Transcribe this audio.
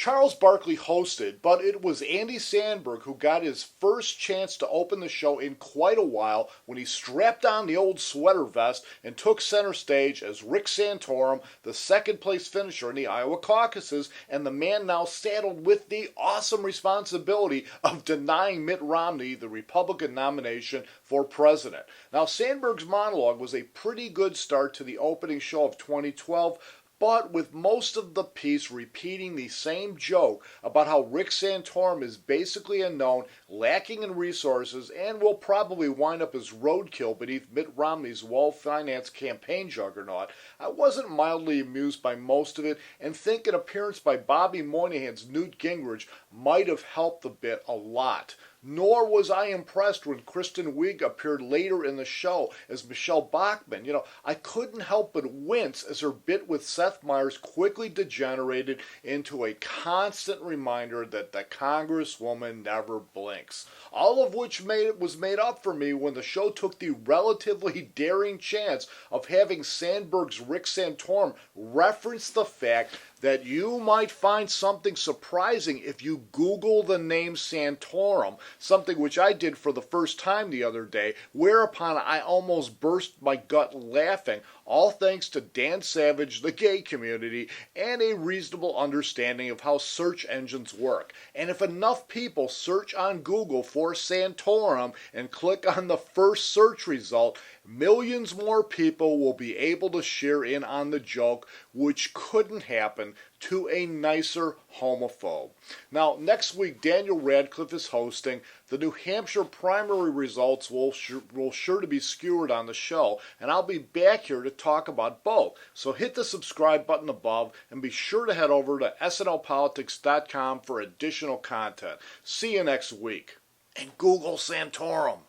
Charles Barkley hosted, but it was Andy Sandberg who got his first chance to open the show in quite a while when he strapped on the old sweater vest and took center stage as Rick Santorum, the second place finisher in the Iowa Caucuses, and the man now saddled with the awesome responsibility of denying Mitt Romney the Republican nomination for president. Now, Sandberg's monologue was a pretty good start to the opening show of 2012, but with most of the piece repeating the same joke about how Rick Santorum is basically unknown, lacking in resources, and will probably wind up as roadkill beneath Mitt Romney's well-financed campaign juggernaut, I wasn't mildly amused by most of it and think an appearance by Bobby Moynihan's Newt Gingrich might have helped the bit a lot. Nor was I impressed when Kristen Wiig appeared later in the show as Michelle Bachmann. I couldn't help but wince as her bit with Seth Meyers quickly degenerated into a constant reminder that the Congresswoman never blinks. All of which was made up for me when the show took the relatively daring chance of having Sandberg's Rick Santorum reference the fact that you might find something surprising if you Google the name Santorum, something which I did for the first time the other day, whereupon I almost burst my gut laughing, all thanks to Dan Savage, the gay community, and a reasonable understanding of how search engines work. And if enough people search on Google for Santorum and click on the first search result, millions more people will be able to share in on the joke, which couldn't happen to a nicer homophobe. Now, next week, Daniel Radcliffe is hosting. The New Hampshire primary results will sure to be skewered on the show, and I'll be back here to talk about both. So hit the subscribe button above, and be sure to head over to snlpolitics.com for additional content. See you next week. And Google Santorum.